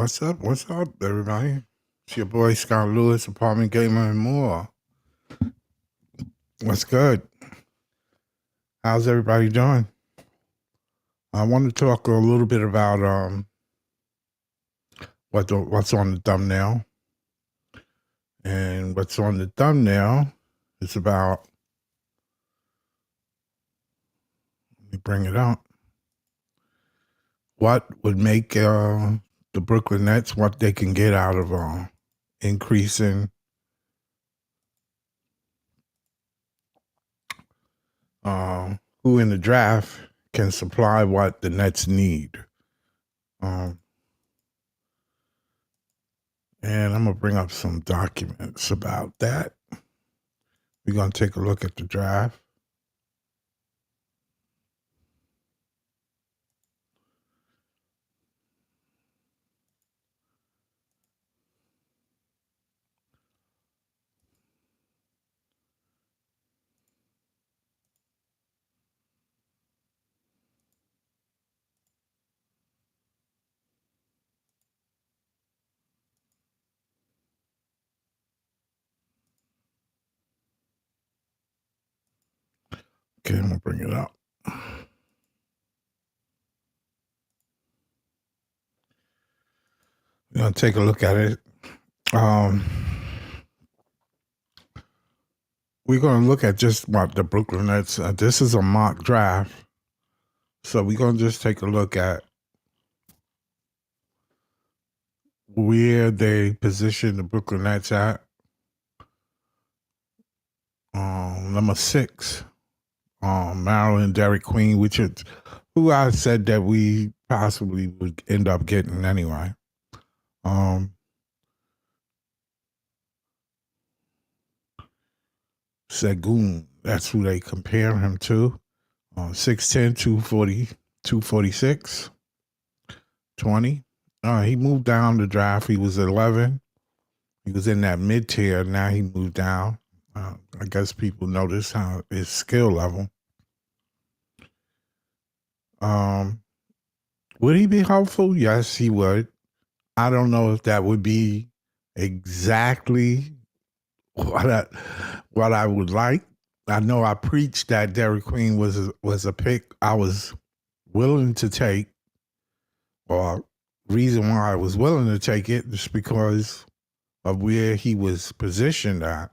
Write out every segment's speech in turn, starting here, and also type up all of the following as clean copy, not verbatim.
What's up? What's up, everybody? It's your boy Scott Lewis, Apartment Gamer and more. What's good? How's everybody doing? I want to talk a little bit about what's on the thumbnail, and what's on the thumbnail is about. Let me bring it up. What would make the Brooklyn Nets what they can get out of increasing who in the draft can supply what the Nets need. And I'm going to bring up some documents about that. We're going to take a look at the draft. Okay, I'm going to bring it up. We're going to take a look at it. We're going to look at just what the Brooklyn Nets. This is a mock draft. So we're going to just take a look at where they position the Brooklyn Nets at. Number 6, Maryland Derek Queen, which is who I said that we possibly would end up getting anyway. Segun, that's who they compare him to. 6'10", 240, 246, 20. He moved down the draft. He was 11. He was in that mid-tier. Now he moved down. I guess people notice how his skill level. Would he be helpful? Yes, he would. I don't know if that would be exactly what I would like. I know I preached that Derek Queen was a pick I was willing to take, or reason why I was willing to take it is because of where he was positioned at.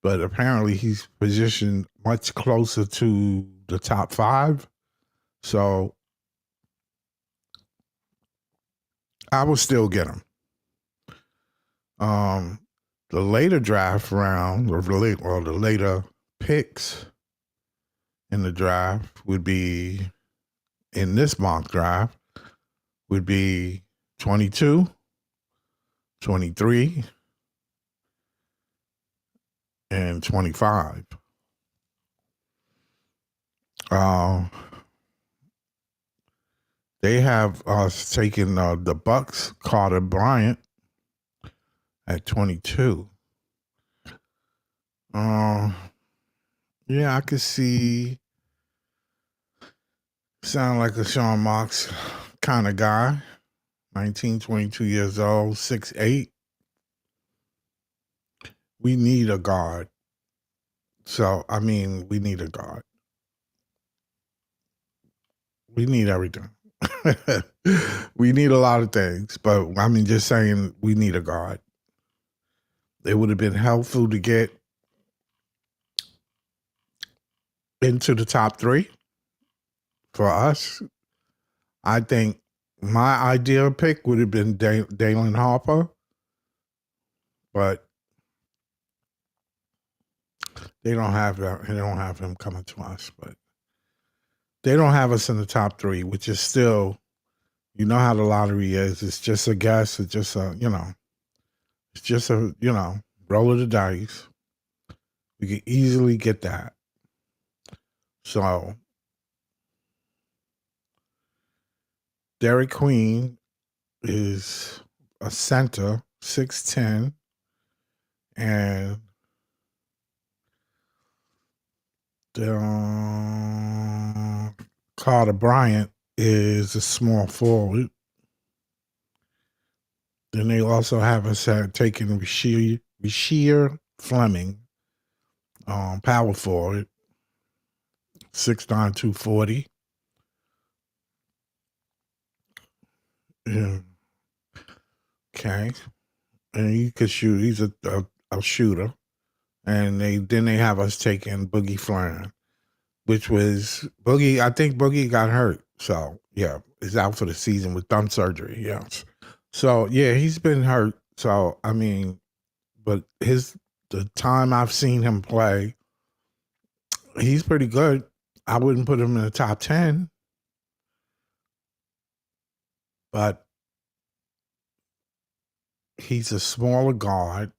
But apparently he's positioned much closer to the top 5. So I will still get him. The later draft round, or the later picks in the draft would be, in this mock draft, would be 22, 23, and 25. They have us taking the Bucks, Carter Bryant, at 22. Yeah, I could see. Sound like a Sean Marks kind of guy. 19, 22 years old, 6'8". We need a guard. So, I mean, we need a guard. We need everything. We need a lot of things, but I mean, just saying we need a guard. It would have been helpful to get into the top 3 for us. I think my ideal pick would have been Dalen Harper, but they don't have that. They don't have him coming to us, but they don't have us in the top 3, which is still, you know how the lottery is. It's just a guess. It's just a, it's just a, roll of the dice. We can easily get that. So Derek Queen is a center, 6'10", and Carter Bryant is a small forward. Then they also have us taking Rasheer Fleming, power forward, 6'9", 240. Yeah. Okay. And he could shoot. He's a shooter. And they have us taking Boogie Flan, which was Boogie. I think Boogie got hurt. So, yeah, he's out for the season with thumb surgery. Yes. So, yeah, he's been hurt. So, I mean, but the time I've seen him play, he's pretty good. I wouldn't put him in the top 10, but he's a smaller guard.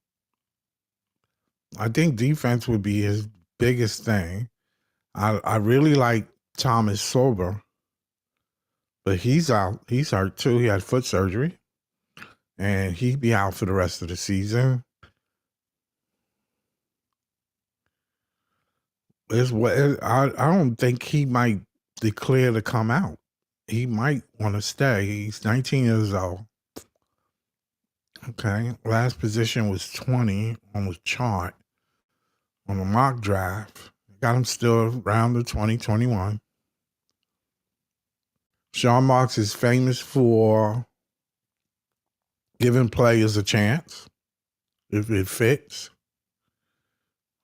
I think defense would be his biggest thing. I really like Thomas Sober, but he's out. He's hurt too. He had foot surgery, and he'd be out for the rest of the season. I don't think he might declare to come out. He might want to stay. He's 19 years old. Okay. Last position was 20 on the chart on the mock draft. Got him still around the 2021. Sean Marks is famous for giving players a chance if it fits.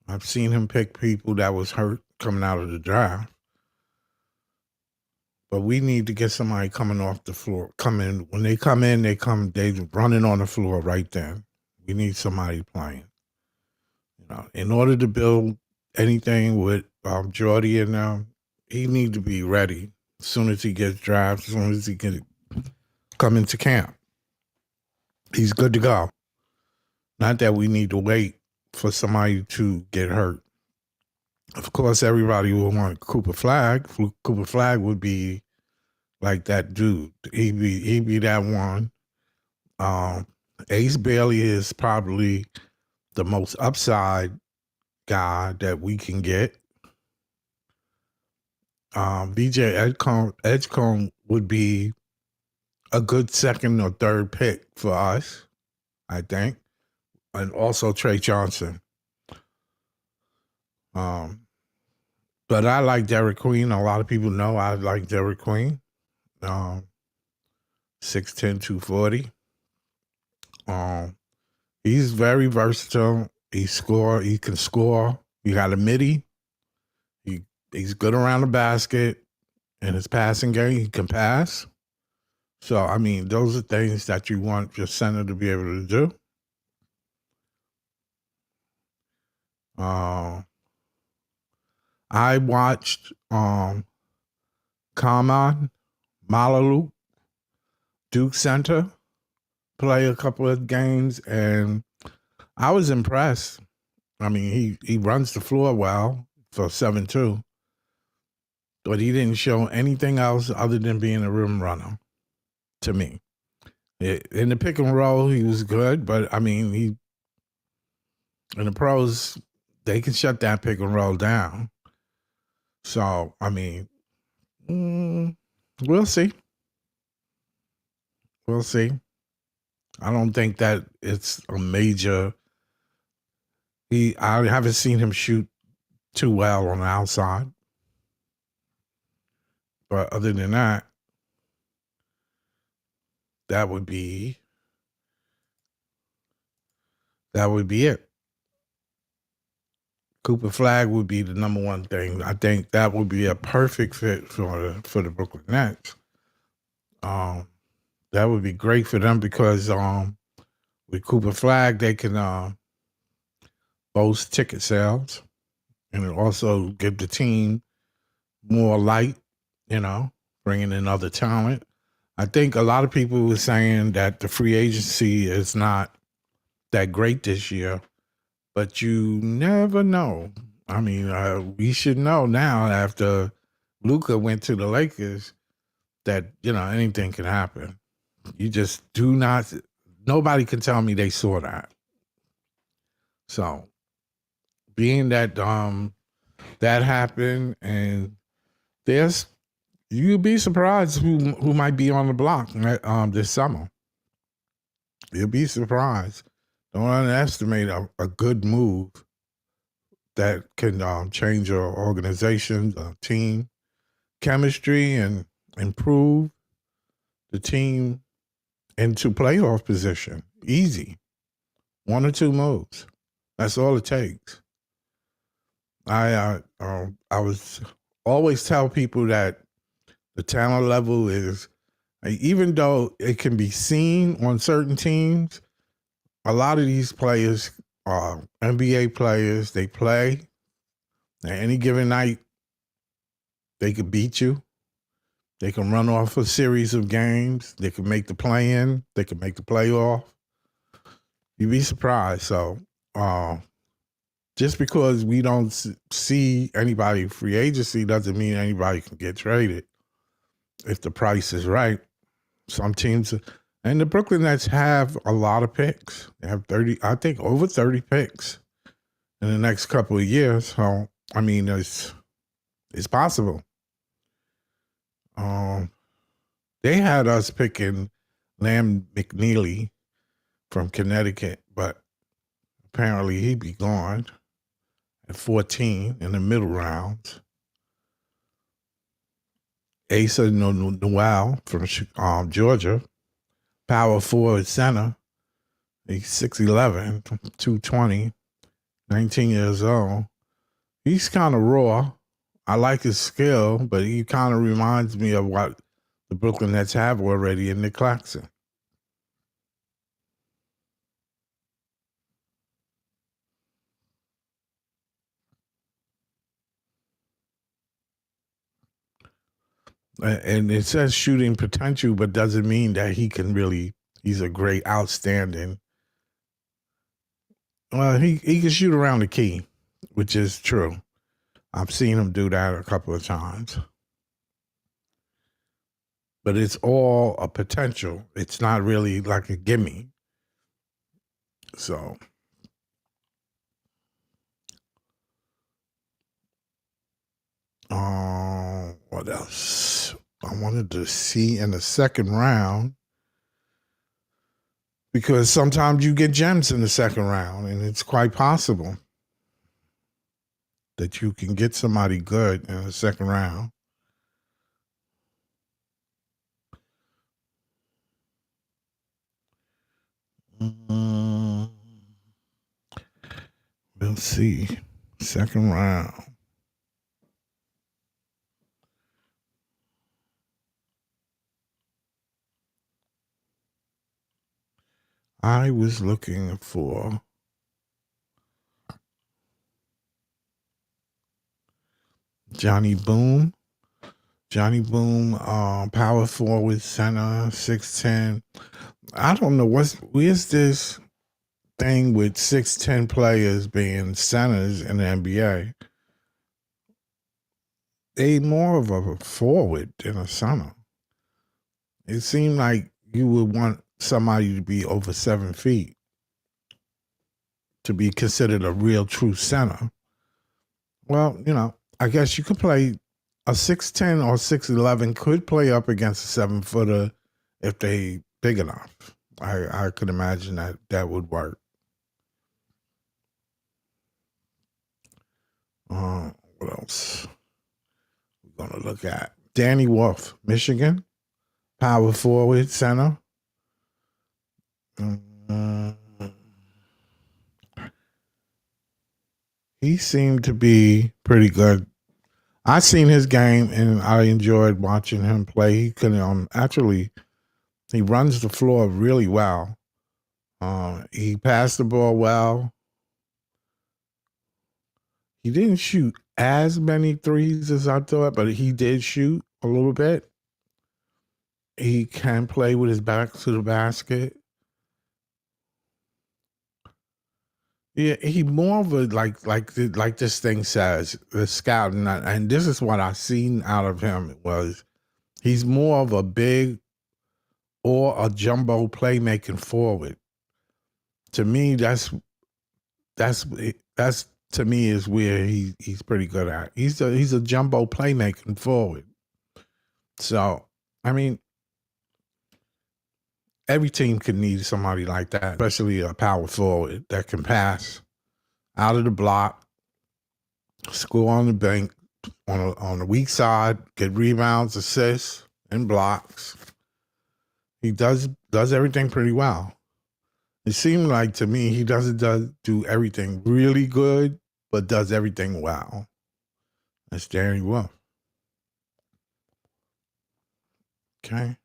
I've seen him pick people that was hurt coming out of the draft. But we need to get somebody coming off the floor. When they come in, they running on the floor right then. We need somebody playing. In order to build anything with Jordy and them, he need to be ready as soon as he gets drafted, as soon as he can come into camp. He's good to go. Not that we need to wait for somebody to get hurt. Of course, everybody will want Cooper Flagg. Cooper Flagg would be like that dude. He'd be that one. Ace Bailey is probably the most upside guy that we can get. BJ Edgecombe would be a good second or third pick for us, I think. And also Trey Johnson. But I like Derek Queen. A lot of people know I like Derek Queen. 6'10", 240. He's very versatile. He can score. He got a midi. He's good around the basket. In his passing game, he can pass. So, I mean, those are things that you want your center to be able to do. I watched Kaman Malalu, Duke Center, play a couple of games, and I was impressed. I mean, he runs the floor well for 7'2", but he didn't show anything else other than being a rim runner to me. In the pick and roll, he was good, but I mean, in the pros, they can shut that pick and roll down. So, I mean, we'll see. We'll see. I don't think that it's a major. I haven't seen him shoot too well on the outside. But other than that, that would be it. Cooper Flagg would be the number one thing. I think that would be a perfect fit for the Brooklyn Nets. That would be great for them because with Cooper Flagg, they can boast ticket sales and also give the team more light, bringing in other talent. I think a lot of people were saying that the free agency is not that great this year, but you never know. I mean, we should know now after Luka went to the Lakers that, anything can happen. You just do not, nobody can tell me they saw that. So, being that that happened, and you'd be surprised who might be on the block this summer. You'll be surprised. Don't underestimate a good move that can change your organization, team chemistry, and improve the team into playoff position. Easy. One or two moves. That's all it takes. I was always tell people that the talent level is, even though it can be seen on certain teams, a lot of these players are NBA players. They play at any given night. They could beat you. They can run off a series of games. They can make the play-in. They can make the playoff. You'd be surprised. So just because we don't see anybody free agency doesn't mean anybody can get traded if the price is right. Some teams, and the Brooklyn Nets have a lot of picks. They have 30, I think over 30 picks in the next couple of years. So, I mean, it's possible. They had us picking Lamb McNeely from Connecticut, but apparently he'd be gone at 14 in the middle rounds. Asa Noel from Georgia, power forward center. He's 6'11", 220, 19 years old. He's kind of raw. I like his skill, but he kind of reminds me of what the Brooklyn Nets have already in Nick Claxton. And it says shooting potential, but doesn't mean that he's a great, outstanding. Well, he can shoot around the key, which is true. I've seen him do that a couple of times. But it's all a potential. It's not really like a gimme. So, what else? I wanted to see in the second round, because sometimes you get gems in the second round, and it's quite possible that you can get somebody good in the second round. We'll see. Second round. I was looking for Johnny Boom. Johnny Boom, power forward, center, 6'10". I don't know where's this thing with 6'10" players being centers in the NBA. They more of a forward than a center. It seemed like you would want somebody to be over 7 feet to be considered a real true center. Well, I guess you could play a 6'10" or 6'11" could play up against a 7-footer if they big enough. I could imagine that would work. What else? We're gonna look at Danny Wolf, Michigan, power forward, center. He seemed to be pretty good. I seen his game and I enjoyed watching him play. He could he runs the floor really well. He passed the ball well. He didn't shoot as many threes as I thought, but he did shoot a little bit. He can play with his back to the basket. Yeah, he more of a like this thing says, the scout, and this is what I seen out of him was he's more of a big or a jumbo playmaking forward. To me, that's to me is where he's pretty good at. He's a jumbo playmaking forward. So I mean, every team could need somebody like that, especially a power forward that can pass out of the block, score on the bank, on the weak side, get rebounds, assists, and blocks. He does everything pretty well. It seemed like to me he doesn't do everything really good, but does everything well. That's Danny Wolf. Okay.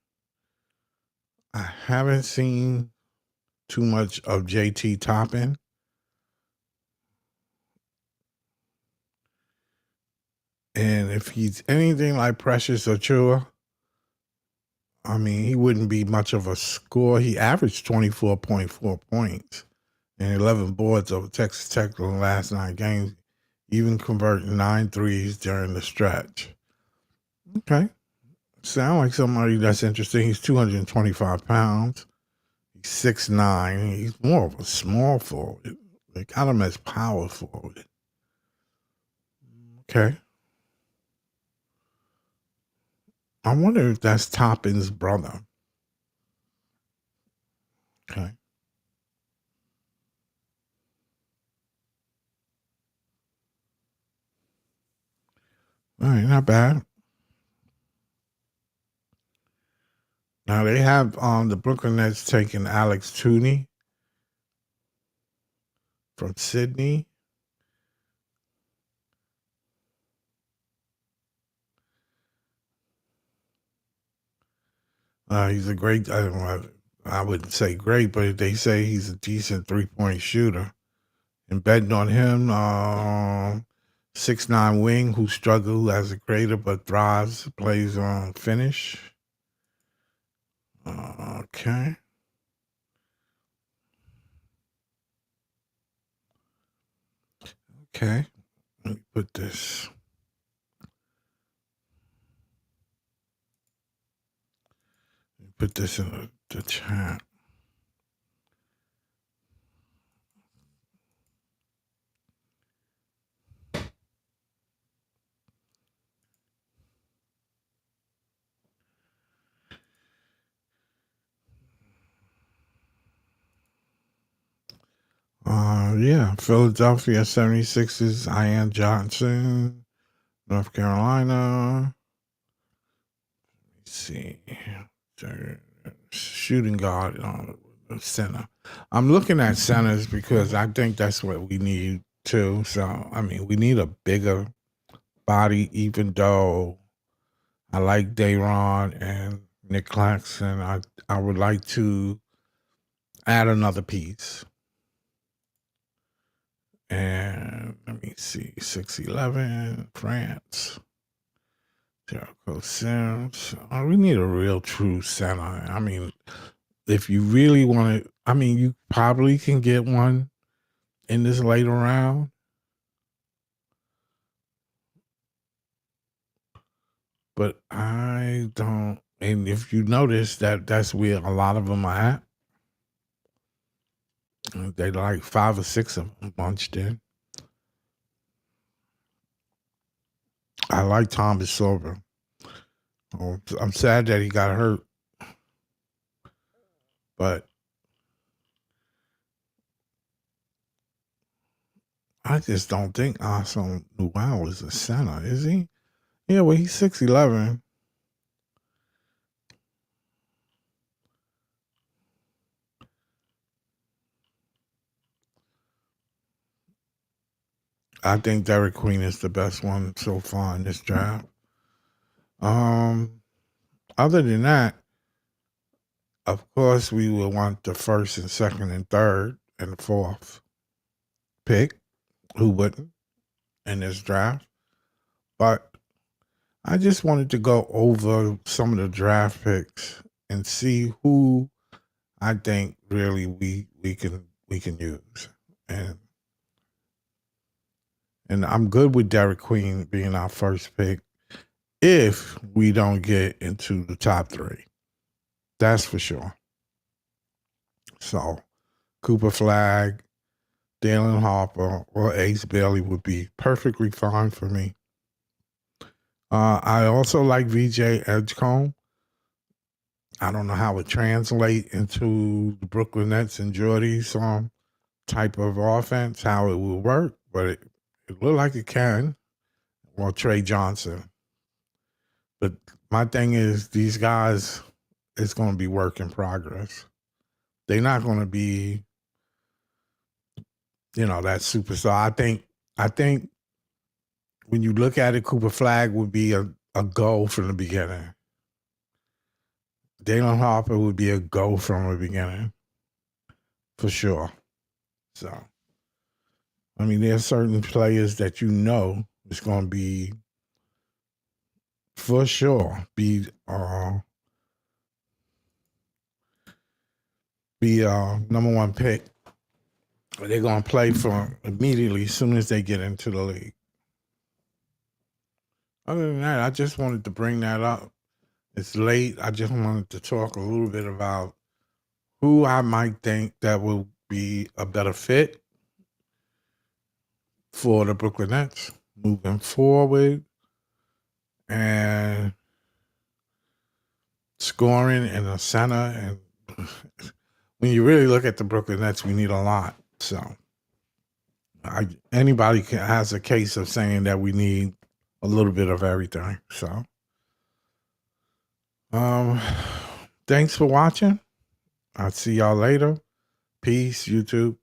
I haven't seen too much of JT Toppin. And if he's anything like Precious Achua, I mean, he wouldn't be much of a score. He averaged 24.4 points and 11 boards over Texas Tech in the last 9 games, even converting 9 threes during the stretch. Okay. Sound like somebody that's interesting. He's 225 pounds. He's 6'9". He's more of a small forward. They got him as power forward. Okay. I wonder if that's Toppin's brother. Okay. All right, not bad. Now they have the Brooklyn Nets taking Alex Tooney from Sydney. He's a great, I wouldn't say great, but they say he's a decent 3-point shooter. And betting on him, 6'9" wing who struggled as a creator but thrives, plays on finish. Okay. Okay. Let me put this. Put this in the chat. Yeah, Philadelphia 76ers, Ian Johnson, North Carolina. Let's see. Shooting guard, center. I'm looking at centers because I think that's what we need too. So, I mean, we need a bigger body, even though I like Dayron and Nick Claxton. I would like to add another piece. And let me see, 6'11", France. Jericho Sims. We need a real true center. I mean, if you really want to, I mean, you probably can get one in this later round. But I don't, and if you notice that's where a lot of them are at. They like 5 or 6 of them bunched in. I like Thomas Silver. Oh, I'm sad that he got hurt. But I just don't think Awesome Newell is a center, is he? Yeah, well, he's 6'11". I think Derek Queen is the best one so far in this draft. Other than that, of course, we will want the first and second and third and the fourth pick. Who wouldn't in this draft? But I just wanted to go over some of the draft picks and see who I think really we can use. And I'm good with Derek Queen being our first pick if we don't get into the top 3. That's for sure. So Cooper Flag, Dalen Harper, or Ace Bailey would be perfectly fine for me. I also like VJ Edgecombe. I don't know how it translates into the Brooklyn Nets and Jordy's type of offense, how it will work, but it looked like it can. Or Trey Johnson. But my thing is, these guys, it's going to be work in progress. They're not going to be, that superstar. I think when you look at it, Cooper Flag would be a go from the beginning. Dalen Harper would be a go from the beginning, for sure. So, I mean, there are certain players that it's going to be, for sure, be number one pick. They're going to play for immediately as soon as they get into the league. Other than that, I just wanted to bring that up. It's late. I just wanted to talk a little bit about who I might think that will be a better fit for the Brooklyn Nets moving forward, and scoring in the center. And when you really look at the Brooklyn Nets, we need a lot. So anybody has a case of saying that we need a little bit of everything. So thanks for watching. I'll see y'all later. Peace, YouTube.